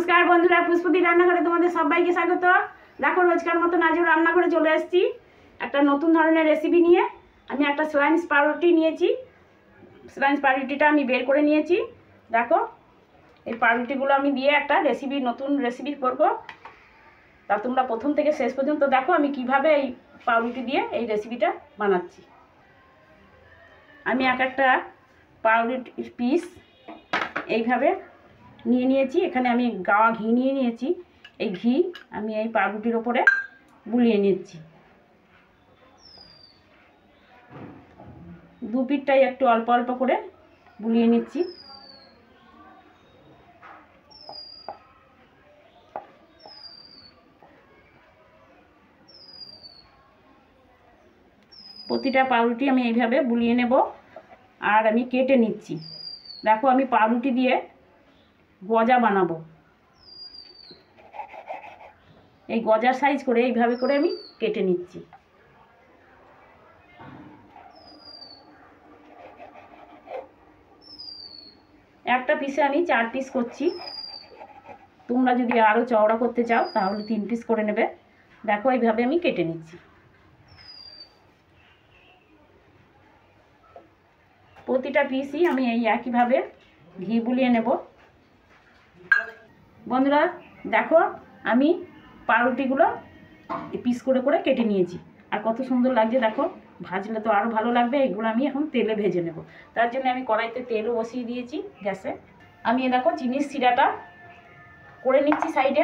নমস্কার বন্ধুরা, পুষ্পতি রান্নাঘরে তোমাদের সবাইকে স্বাগত। দেখো রোজকার মতন আজও রান্নাঘরে চলে এসেছি একটা নতুন ধরনের রেসিপি নিয়ে। আমি একটা স্লাইস পাউরুটি নিয়েছি। স্লাইস পাউরুটিটা আমি বের করে নিয়েছি। দেখো এই পাউরুটিগুলো আমি দিয়ে একটা নতুন রেসিপি করব। তা তোমরা প্রথম থেকে শেষ পর্যন্ত দেখো আমি কিভাবে এই পাউরুটি দিয়ে এই রেসিপিটা বানাচ্ছি। আমি একটা পাউরুটির পিস এইভাবে নিয়ে নিয়েছি। এখানে আমি গাওয়া ঘি নিয়ে নিয়েছি। এই ঘি আমি এই পাউরুটির ওপরে বুলিয়ে নিচ্ছি। দু পিঠটাই একটু অল্প অল্প করে বুলিয়ে নিচ্ছি। প্রতিটা পাউরুটি আমি এইভাবে বুলিয়ে নেব আর আমি কেটে নিচ্ছি। দেখো আমি পাউরুটি দিয়ে গজা বানাবো। এই গজার সাইজ করে এইভাবে করে আমি কেটে নিচ্ছি। একটা পিসে আমি 4 পিস করছি। তোমরা যদি আরও চওড়া করতে চাও তাহলে 3 পিস করে নেবে। দেখো এইভাবে আমি কেটে নিচ্ছি। প্রতিটা পিসই আমি এই একইভাবে ঘি বুলিয়ে নেব। বন্ধুরা দেখো আমি পাউরুটিগুলো পিস করে করে কেটে নিয়েছি। আর কত সুন্দর লাগছে দেখো। ভাজলে তো আরও ভালো লাগবে। এগুলো আমি এখন তেলে ভেজে নেব। তার জন্য আমি কড়াইতে তেলও বসিয়ে দিয়েছি গ্যাসে। আমি দেখো চিনির সিরাটা করে নিচ্ছি সাইডে।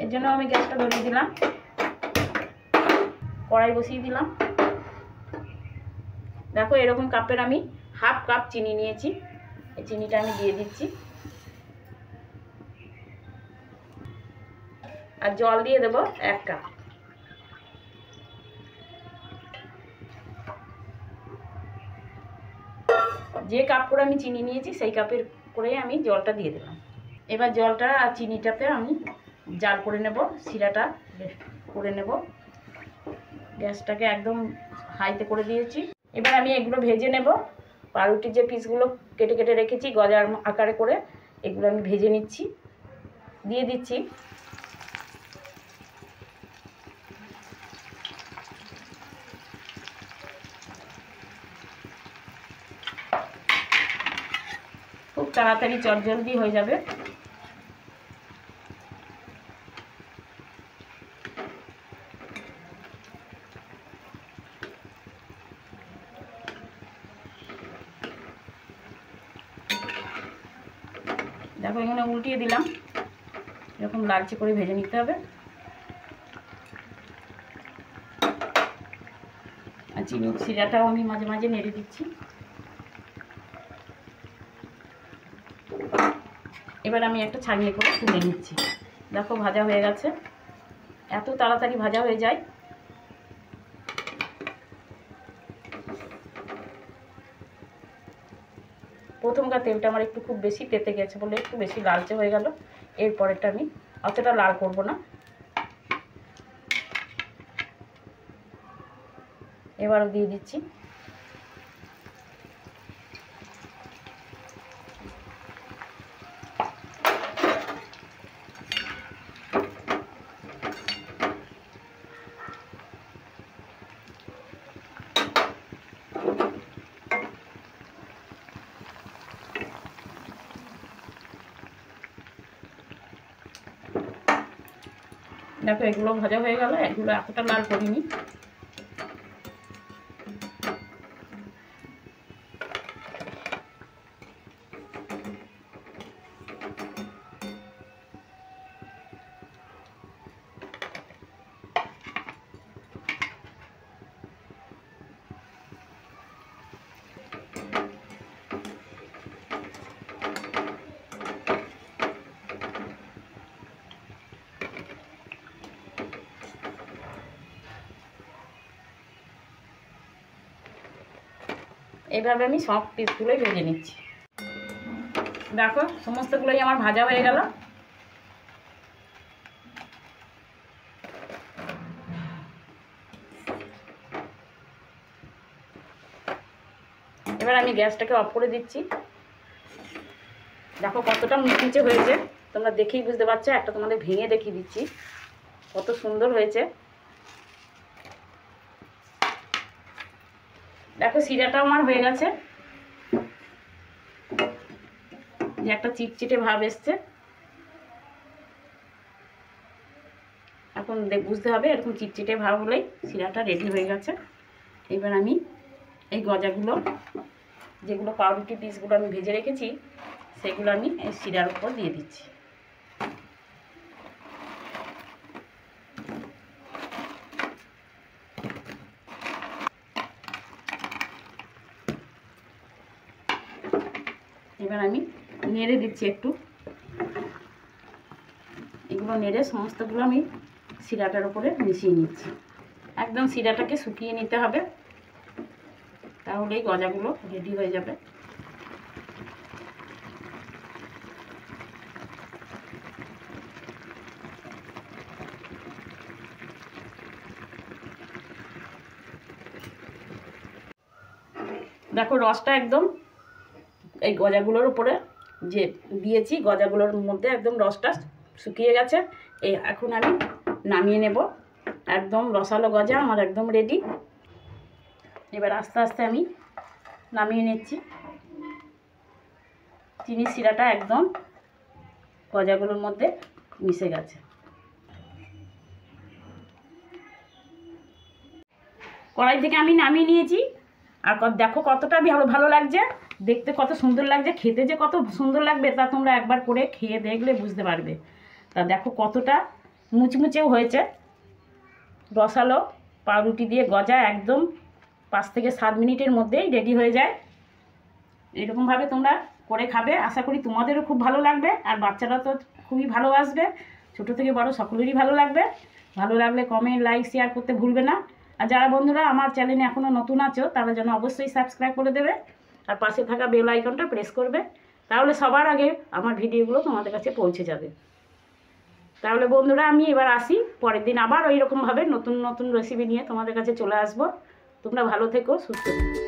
এর জন্য আমি গ্যাসটা ধরিয়ে দিলাম, কড়াই বসিয়ে দিলাম। দেখো এরকম কাপের আমি হাফ কাপ চিনি নিয়েছি। এই চিনিটা আমি দিয়ে দিচ্ছি আর জল দিয়ে দেবো 1 কাপ। যে কাপ করে আমি চিনি নিয়েছি সেই কাপের করে আমি জলটা দিয়ে দিলাম। এবার জলটা আর চিনিটাতে আমি জাল করে নেব, সিরাটা করে নেব। গ্যাসটাকে একদম হাইতে করে দিয়েছি। এবার আমি এগুলো ভেজে নেব। পাউরুটির যে পিসগুলো কেটে কেটে রেখেছি গজার আকারে করে, এগুলো আমি ভেজে নিচ্ছি। দিয়ে দিচ্ছি খুব তাড়াতাড়ি চটজলদি হয়ে যাবে। দেখো এখানে উল্টিয়ে দিলাম। এরকম লালচে করে ভেজে নিতে হবে। আর চিনি সিরাটাও আমি মাঝে মাঝে নেড়ে দিচ্ছি। এবার আমি একটা ছাঁকনি করে তুলে নিচ্ছি। দেখো ভাজা হয়ে গেছে। এত তাড়াতাড়ি ভাজা হয়ে যায়। প্রথমকার তেলটা আমার একটু খুব বেশি তেতে গেছে বলে একটু বেশি লালচে হয়ে গেল। এরপরেরটা আমি অতটা লাল করব না। এবারও দিয়ে দিচ্ছি। দেখো এগুলো ভাজা হয়ে গেল। এগুলো এতটা লাল করিনি। এইভাবে আমি সব পিসগুলোই ভেজে নিচ্ছি। দেখো সমস্তগুলোই আমার ভাজা হয়ে গেল। এবার আমি গ্যাসটাকে অফ করে দিচ্ছি। দেখো কতটা মুচমুচে হয়েছে। তোমরা দেখেই বুঝতে পারছো। একটা তোমাদের ভেঙে দেখিয়ে দিচ্ছি কত সুন্দর হয়েছে। দেখো শিরাটা আমার হয়ে গেছে, যে একটা চিটচিটে ভাব এসছে। এখন বুঝতে হবে এরকম চিটচিটে ভাব হলেই শিরাটা রেডি হয়ে গেছে। এবার আমি এই গজাগুলো, যেগুলো পাউরুটি পিসগুলো আমি ভেজে রেখেছি, সেগুলো আমি এই শিরার উপর দিয়ে দিচ্ছি। এবার আমি নেড়ে দিচ্ছি একটু। এগুলো নেড়ে সমস্তগুলো আমি শিরাটার উপরে মিশিয়ে নিচ্ছি। একদম শিরাটাকে শুকিয়ে নিতে হবে, তাহলেই গজাগুলো রেডি হয়ে যাবে। দেখো রসটা একদম এই গজাগুলোর উপরে যে দিয়েছি, গজাগুলোর মধ্যে একদম রসটা শুকিয়ে গেছে। এই এখন আমি নামিয়ে নেব। একদম রসালো গজা আমার একদম রেডি। এবার আস্তে আস্তে আমি নামিয়ে নিচ্ছি। চিনির শিরাটা একদম গজাগুলোর মধ্যে মিশে গেছে। কড়াই থেকে আমি নামিয়ে নিয়েছি। আর দেখো কতটা ভালো লাগছে দেখতে, কত সুন্দর লাগছে, খেতে যে কত সুন্দর লাগবে তা তোমরা একবার করে খেয়ে দেখলে বুঝতে পারবে। তা দেখো কতটা মুচমুচেও হয়েছে। রসালো পাউরুটি দিয়ে গজা একদম 5 থেকে 7 মিনিটের মধ্যেই রেডি হয়ে যায়। এরকমভাবে তোমরা করে খাবে, আশা করি তোমাদেরও খুব ভালো লাগবে। আর বাচ্চারা তো খুবই ভালোবাসবে, ছোটো থেকে বড় সকলেরই ভালো লাগবে। ভালো লাগলে কমেন্ট, লাইক, শেয়ার করতে ভুলবে না। আর যারা বন্ধুরা আমার চ্যানেলে এখনও নতুন আছো তারা যেন অবশ্যই সাবস্ক্রাইব করে দেবে আর পাশে থাকা বেল আইকনটা প্রেস করবে, তাহলে সবার আগে আমার ভিডিওগুলো তোমাদের কাছে পৌঁছে যাবে। তাহলে বন্ধুরা আমি এবার আসি, পরের দিন আবার ওই রকমভাবে নতুন নতুন রেসিপি নিয়ে তোমাদের কাছে চলে আসবো। তোমরা ভালো থেকো, সুস্থ থেকো।